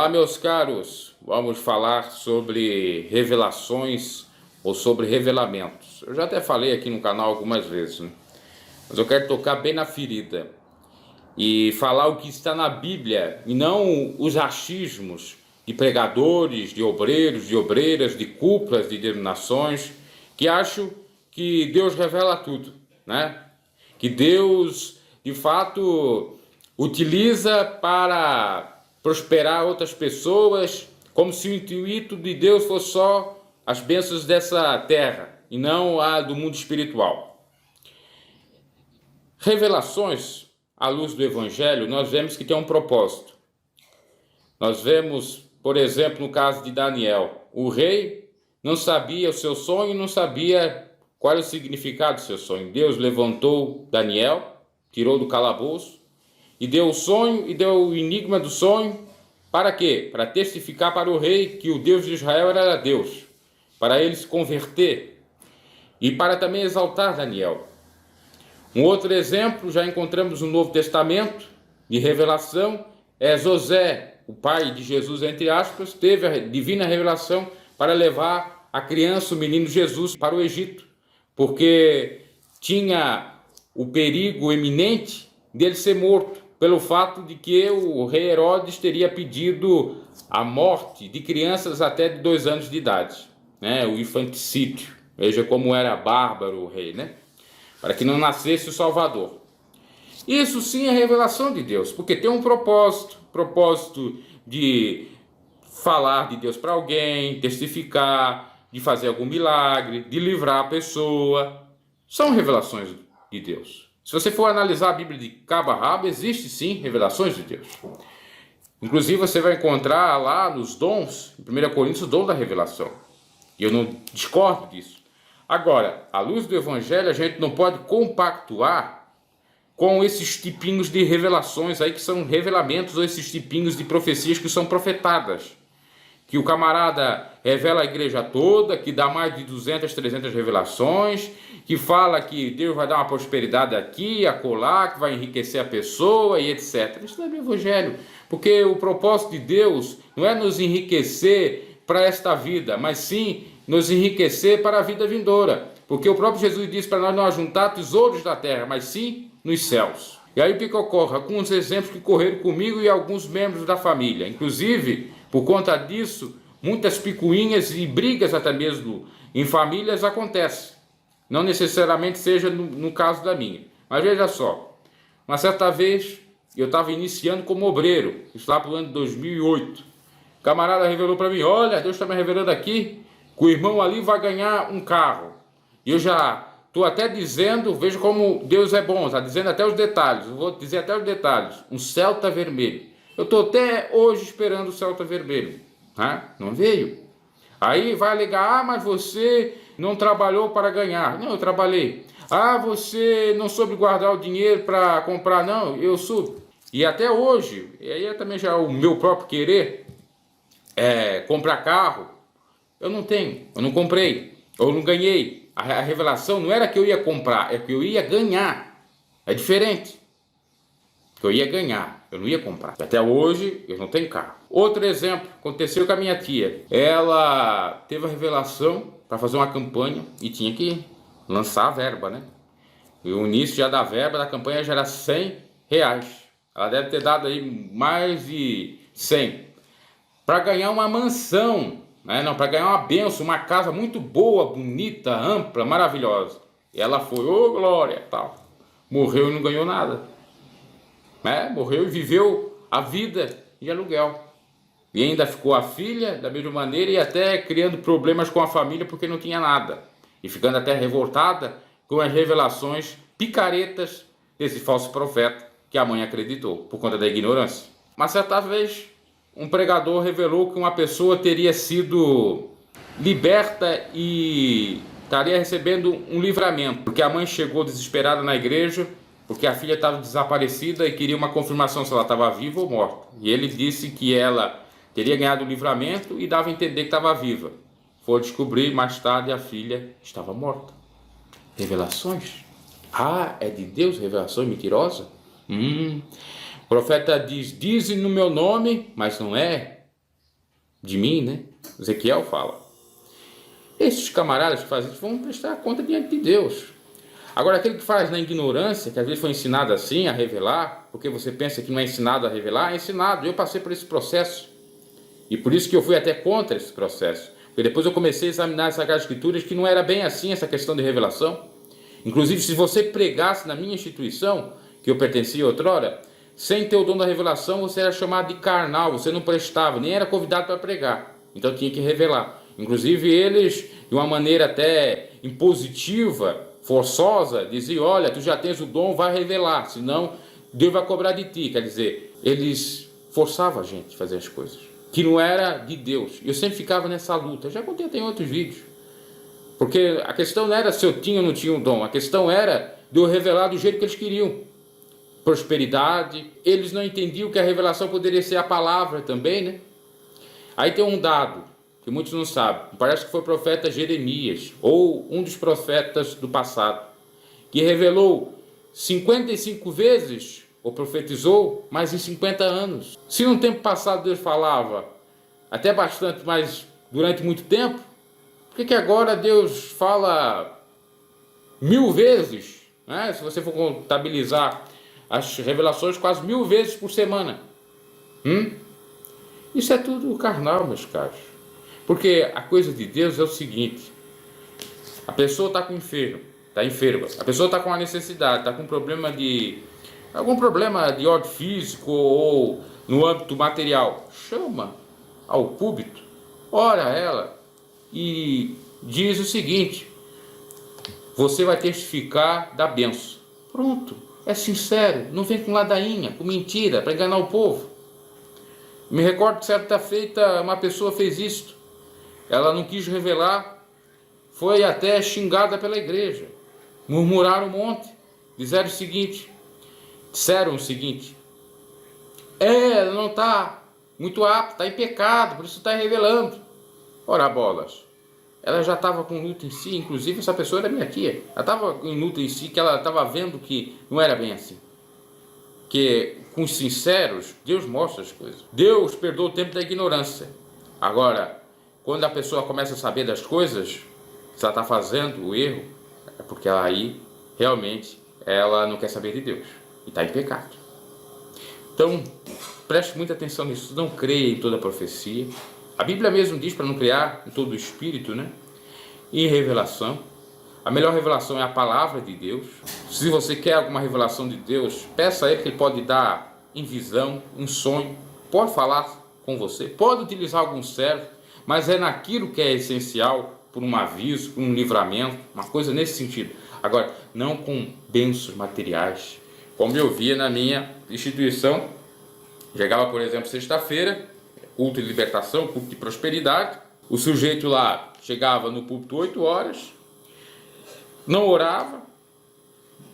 Olá, meus caros, vamos falar sobre revelações ou sobre revelamentos. Eu já até falei aqui no canal algumas vezes, né? Mas eu quero tocar bem na ferida e falar o que está na Bíblia e não os achismos de pregadores, de obreiros, de obreiras, de cúpulas, de denominações que acham que Deus revela tudo, né? Que Deus, de fato, utiliza para prosperar outras pessoas, como se o intuito de Deus fosse só as bênçãos dessa terra e não a do mundo espiritual. Revelações, à luz do Evangelho, nós vemos que tem um propósito. Nós vemos, por exemplo, no caso de Daniel, o rei não sabia o seu sonho, não sabia qual era o significado do seu sonho. Deus levantou Daniel, tirou do calabouço e deu o sonho e deu o enigma do sonho. Para quê? Para testificar para o rei que o Deus de Israel era Deus, para ele se converter e para também exaltar Daniel. Um outro exemplo, já encontramos no Novo Testamento, de revelação, é José, o pai de Jesus, entre aspas, teve a divina revelação para levar a criança, o menino Jesus, para o Egito, porque tinha o perigo iminente dele ser morto, pelo fato de que o rei Herodes teria pedido a morte de crianças até de 2 anos de idade, né? O infanticídio. Veja como era bárbaro o rei, né? Para que não nascesse o Salvador. Isso sim é revelação de Deus, porque tem um propósito de falar de Deus para alguém, testificar, de fazer algum milagre, de livrar a pessoa. São revelações de Deus. Se você for analisar a Bíblia de cabo a rabo, existe sim revelações de Deus. Inclusive você vai encontrar lá nos dons, em 1 Coríntios, o dom da revelação. E eu não discordo disso. Agora, à luz do Evangelho, a gente não pode compactuar com esses tipinhos de revelações aí que são revelamentos, ou esses tipinhos de profecias que são profetadas. Que o camarada revela a igreja toda, que dá mais de 200, 300 revelações, que fala que Deus vai dar uma prosperidade aqui, acolá, que vai enriquecer a pessoa e etc. Isso não é do Evangelho, porque o propósito de Deus não é nos enriquecer para esta vida, mas sim nos enriquecer para a vida vindoura. Porque o próprio Jesus disse para nós não ajuntar tesouros da terra, mas sim nos céus. E aí o que ocorre? Alguns exemplos que correram comigo e alguns membros da família. Inclusive, por conta disso, muitas picuinhas e brigas até mesmo em famílias acontecem. Não necessariamente seja no caso da minha. Mas veja só, uma certa vez eu estava iniciando como obreiro, isso lá para o ano de 2008. O camarada revelou para mim, olha, Deus está me revelando aqui que o irmão ali vai ganhar um carro. E eu já estou até dizendo, veja como Deus é bom, está dizendo até os detalhes, eu vou dizer até os detalhes, um Celta vermelho. Eu estou até hoje esperando o Celta vermelho, tá? Não veio. Aí vai alegar, mas você não trabalhou para ganhar. Não, eu trabalhei. Você não soube guardar o dinheiro para comprar. Não, eu soube. E até hoje, e aí também já é o meu próprio querer, comprar carro, eu não tenho, eu não comprei, eu não ganhei. A revelação não era que eu ia comprar, é que eu ia ganhar. É diferente. Que eu ia ganhar, eu não ia comprar. Até hoje eu não tenho carro. Outro exemplo, aconteceu com a minha tia. Ela teve a revelação para fazer uma campanha e tinha que lançar a verba, né? E o início já da verba da campanha já era R$100. Ela deve ter dado aí mais de 100 para ganhar uma mansão, né? Não, para ganhar uma bênção, uma casa muito boa, bonita, ampla, maravilhosa. E ela foi, ô glória, tal. Morreu e não ganhou nada. Morreu e viveu a vida de aluguel. E ainda ficou a filha da mesma maneira e até criando problemas com a família porque não tinha nada. E ficando até revoltada com as revelações picaretas desse falso profeta que a mãe acreditou por conta da ignorância. Mas certa vez um pregador revelou que uma pessoa teria sido liberta e estaria recebendo um livramento, porque a mãe chegou desesperada na igreja porque a filha estava desaparecida e queria uma confirmação se ela estava viva ou morta. E ele disse que ela teria ganhado o livramento e dava a entender que estava viva. Foi descobrir mais tarde a filha estava morta. Revelações? É de Deus revelação mentirosa? O profeta diz, dizem no meu nome, mas não é. de mim, né? Ezequiel fala. Esses camaradas que fazem isso vão prestar conta diante de Deus. Agora, aquele que faz na ignorância, que às vezes foi ensinado assim, a revelar, porque você pensa que não é ensinado a revelar, é ensinado. Eu passei por esse processo. E por isso que eu fui até contra esse processo. Porque depois eu comecei a examinar as Sagradas Escrituras, que não era bem assim essa questão de revelação. Inclusive, se você pregasse na minha instituição, que eu pertencia outrora, sem ter o dom da revelação, você era chamado de carnal, você não prestava, nem era convidado para pregar. Então tinha que revelar. Inclusive eles, de uma maneira até impositiva, forçosa, diziam, olha, tu já tens o dom, vai revelar, senão Deus vai cobrar de ti. Quer dizer, eles forçavam a gente a fazer as coisas, que não era de Deus. Eu sempre ficava nessa luta, já contei até em outros vídeos. Porque a questão não era se eu tinha ou não tinha um dom, a questão era de eu revelar do jeito que eles queriam. Prosperidade, eles não entendiam que a revelação poderia ser a palavra também, né? Aí tem um dado que muitos não sabem, parece que foi o profeta Jeremias, ou um dos profetas do passado, que revelou 55 vezes, ou profetizou, mas em 50 anos. Se no tempo passado Deus falava até bastante, mas durante muito tempo, por que agora Deus fala 1000 vezes, né? Se você for contabilizar as revelações, quase 1000 vezes por semana. Isso é tudo carnal, meus caros. Porque a coisa de Deus é o seguinte: a pessoa está com está enferma, a pessoa está com uma necessidade, está com algum problema de ordem físico ou no âmbito material, chama ao púlpito, ora ela e diz o seguinte: você vai testificar da bênção. Pronto, é sincero, não vem com ladainha, com mentira, para enganar o povo. Me recordo que certa feita uma pessoa fez isto, ela não quis revelar, foi até xingada pela igreja, murmuraram um monte, disseram o seguinte, ela não está muito apta, está em pecado, por isso está revelando. Ora bolas, ela já estava com luta em si, inclusive essa pessoa era minha tia, ela estava em luta em si, que ela estava vendo que não era bem assim. Que com os sinceros, Deus mostra as coisas. Deus perdoa o tempo da ignorância. Agora, quando a pessoa começa a saber das coisas, se ela está fazendo o erro, é porque aí, realmente, ela não quer saber de Deus. E está em pecado. Então, preste muita atenção nisso. Não creia em toda profecia. A Bíblia mesmo diz para não criar em todo o espírito, né? E em revelação. A melhor revelação é a palavra de Deus. Se você quer alguma revelação de Deus, peça a Ele, que Ele pode dar em visão, em sonho, pode falar com você, pode utilizar algum servo, mas é naquilo que é essencial, por um aviso, por um livramento, uma coisa nesse sentido. Agora, não com bênçãos materiais, como eu via na minha instituição. Chegava, por exemplo, sexta-feira, culto de libertação, culto de prosperidade, o sujeito lá chegava no púlpito 8 horas, não orava,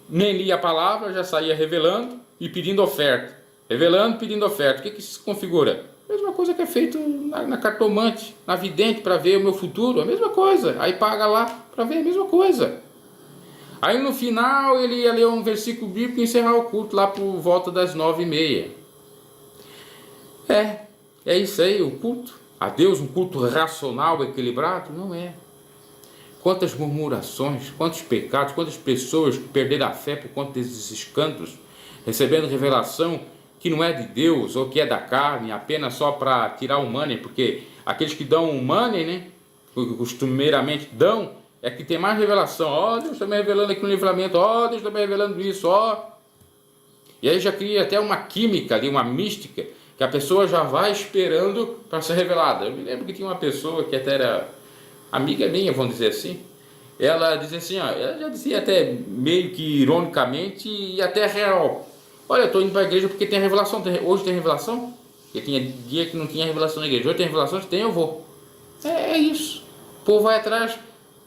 nem lia a palavra, já saía revelando e pedindo oferta. Revelando, pedindo oferta. O que isso configura? A mesma coisa que é feito na cartomante, na vidente, para ver o meu futuro. A mesma coisa. Aí paga lá para ver a mesma coisa. Aí no final ele ia ler um versículo bíblico e encerrar o culto lá por volta das 9h30. É isso aí, o culto. A Deus, um culto racional, equilibrado? Não é. Quantas murmurações, quantos pecados, quantas pessoas que perderam a fé por conta desses escândalos, recebendo revelação que não é de Deus ou que é da carne, apenas só para tirar o money, porque aqueles que dão o money, né, costumeiramente dão, é que tem mais revelação. Deus está me revelando aqui no livramento, Deus está me revelando isso, E aí já cria até uma química ali, uma mística, que a pessoa já vai esperando para ser revelada. Eu me lembro que tinha uma pessoa que até era amiga minha, vamos dizer assim, ela dizia assim, ela já dizia até meio que ironicamente e até real: olha, eu estou indo para a igreja porque tem revelação, hoje tem revelação, porque tinha dia que não tinha revelação na igreja, hoje tem revelação, se tem eu vou. É isso, o povo vai atrás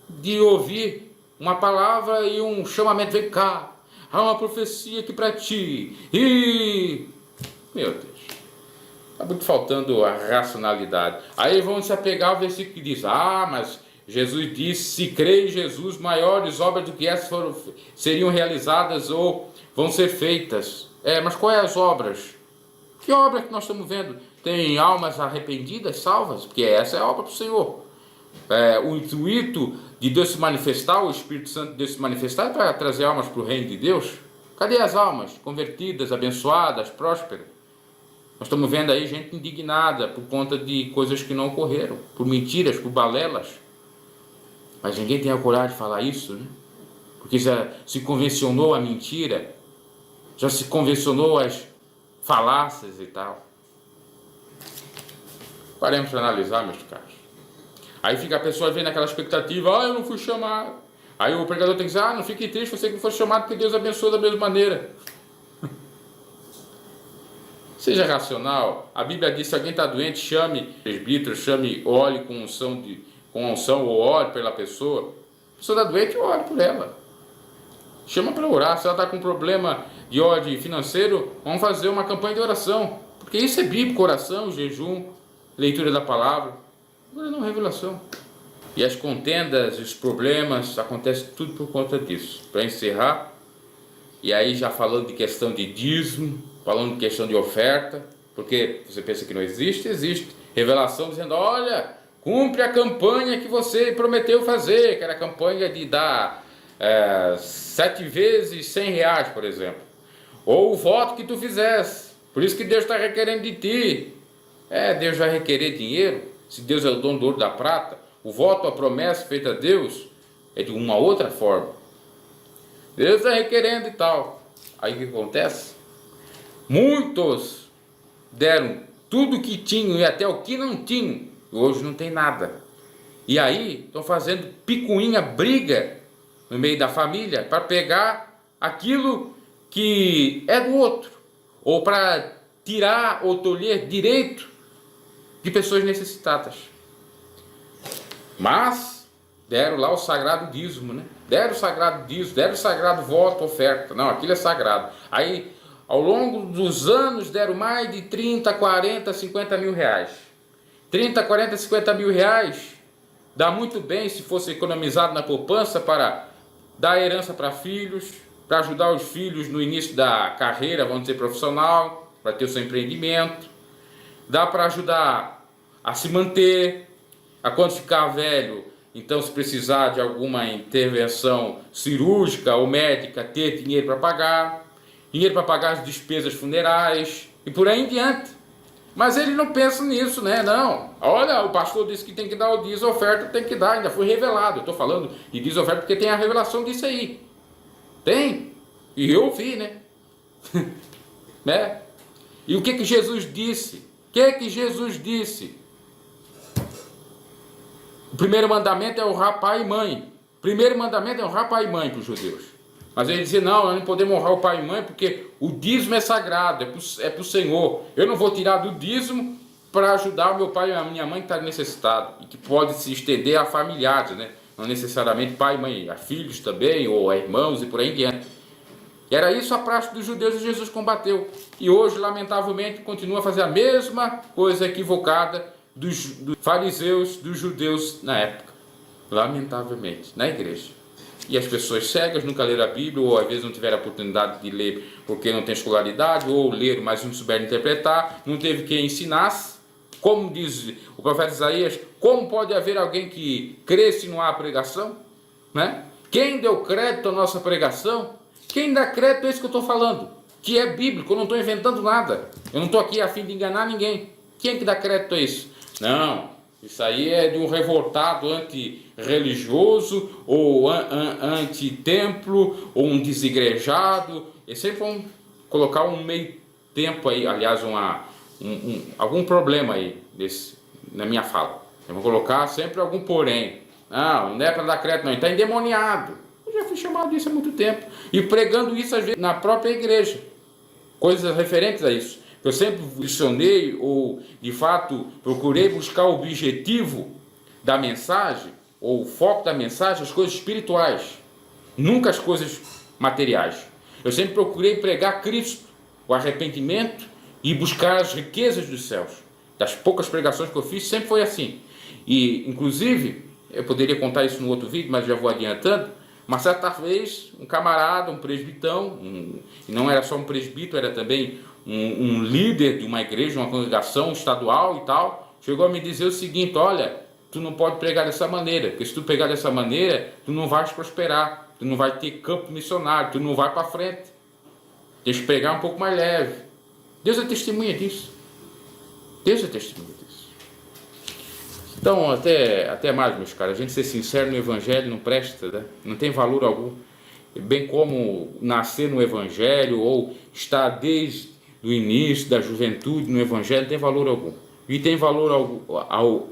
de ouvir uma palavra e um chamamento: vem cá, há uma profecia aqui para ti, meu Deus, está muito faltando a racionalidade. Aí vão se apegar ao versículo que diz: mas Jesus disse, se crê em Jesus, maiores obras do que essas seriam realizadas ou vão ser feitas. Mas quais as obras? Que obra que nós estamos vendo? tem almas arrependidas, salvas, porque essa é a obra do Senhor. O intuito de Deus se manifestar, o Espírito Santo de Deus se manifestar, é para trazer almas para o reino de Deus. Cadê as almas convertidas, abençoadas, prósperas? Nós estamos vendo aí gente indignada por conta de coisas que não ocorreram, por mentiras, por balelas. Mas ninguém tem a coragem de falar isso, né? Porque já se convencionou a mentira, já se convencionou as falácias e tal. Paremos para analisar, meus caros. Aí fica a pessoa vendo aquela expectativa, eu não fui chamado. Aí o pregador tem que dizer, não fique triste, você que não foi chamado, porque Deus abençoou da mesma maneira. Seja racional. A Bíblia diz, se alguém está doente, chame presbítero, chame, óleo com unção ou óleo pela pessoa. A pessoa está doente, ore por ela. Chama para orar. Se ela está com problema de ordem financeiro, vamos fazer uma campanha de oração. Porque isso é bíblico, oração, jejum, leitura da palavra. Agora não, revelação. E as contendas, os problemas, acontecem tudo por conta disso. Para encerrar, e aí já falando de questão de dízimo, falando de questão de oferta, porque você pensa que não existe, existe. Revelação dizendo, olha, cumpre a campanha que você prometeu fazer, que era a campanha de dar 7 vezes R$100, por exemplo. Ou o voto que tu fizesse. Por isso que Deus está requerendo de ti. Deus vai requerer dinheiro, se Deus é o dono do ouro e da prata. O voto, a promessa feita a Deus é de uma outra forma. Deus está requerendo e tal. Aí o que acontece? Muitos deram tudo o que tinham e até o que não tinham. E hoje não tem nada. E aí estão fazendo picuinha, briga no meio da família para pegar aquilo que é do outro. Ou para tirar ou tolher direito de pessoas necessitadas. Mas deram lá o sagrado dízimo, né? Deram o sagrado dízimo, deram o sagrado voto, oferta. Não, aquilo é sagrado. Aí, ao longo dos anos, deram mais de 30, 40, 50 mil reais. 30, 40, 50 mil reais dá muito bem se fosse economizado na poupança para dar herança para filhos, para ajudar os filhos no início da carreira, vamos dizer, profissional, para ter o seu empreendimento. Dá para ajudar a se manter, a quando ficar velho, então se precisar de alguma intervenção cirúrgica ou médica, ter dinheiro para pagar as despesas funerais e por aí em diante. Mas ele não pensa nisso, né? Não, olha, o pastor disse que tem que dar o dízimo, oferta tem que dar, ainda foi revelado. Eu estou falando de dízimo, oferta porque tem a revelação disso aí. Tem, e eu ouvi, né? Né? E o que Jesus disse? O que Jesus disse? O primeiro mandamento é honrar pai e mãe. O primeiro mandamento é honrar pai e mãe para os judeus. Mas ele dizia, não, nós não podemos honrar o pai e mãe porque o dízimo é sagrado, é para o Senhor. Eu não vou tirar do dízimo para ajudar o meu pai e a minha mãe que está necessitado. E que pode se estender a familiares, né? Não necessariamente pai e mãe, a filhos também, ou a irmãos e por aí em diante. E era isso a prática dos judeus e Jesus combateu. E hoje, lamentavelmente, continua a fazer a mesma coisa equivocada dos fariseus, dos judeus na época. Lamentavelmente, na igreja. E as pessoas cegas nunca leram a Bíblia, ou às vezes não tiveram a oportunidade de ler porque não tem escolaridade, ou leram, mas não souberam interpretar, não teve quem ensinasse. Como diz o profeta Isaías, como pode haver alguém que crê se não há pregação? Né? Quem deu crédito à nossa pregação? Quem dá crédito é isso que eu estou falando, que é bíblico, eu não estou inventando nada. Eu não estou aqui a fim de enganar ninguém. Quem que dá crédito a isso? Não, isso aí é de um revoltado antirreligioso, ou anti-templo, ou um desigrejado. Eles sempre vão colocar um meio tempo aí, aliás, algum problema aí na minha fala. Eu vou colocar sempre algum porém. Não é para dar crédito não, ele está endemoniado. Eu já fui chamado disso há muito tempo. E pregando isso às vezes na própria igreja. Coisas referentes a isso. Eu sempre visionei ou de fato procurei buscar o objetivo da mensagem, ou o foco da mensagem, as coisas espirituais. Nunca as coisas materiais. Eu sempre procurei pregar Cristo, o arrependimento e buscar as riquezas dos céus. Das poucas pregações que eu fiz, sempre foi assim. E, inclusive, eu poderia contar isso no outro vídeo, mas já vou adiantando. Uma certa vez, um camarada, um presbitão, e não era só um presbítero, era também um líder de uma igreja, uma congregação estadual e tal, chegou a me dizer o seguinte: olha, tu não pode pregar dessa maneira, porque se tu pregar dessa maneira, tu não vais prosperar, tu não vai ter campo missionário, tu não vai para frente. Deixa eu pregar um pouco mais leve. Deus é testemunha disso. Deus é testemunha disso. Então, até mais, meus caros, a gente ser sincero no Evangelho não presta, né? Não tem valor algum. Bem como nascer no Evangelho ou estar desde o início da juventude no Evangelho, não tem valor algum. E tem valor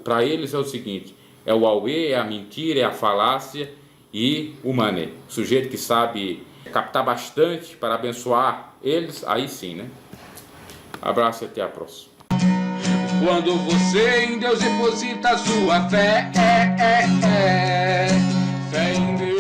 para eles é o seguinte: é o auê, é a mentira, é a falácia e o money. O sujeito que sabe captar bastante para abençoar eles, aí sim, né? Abraço e até a próxima. Quando você em Deus deposita sua fé, fé em Deus.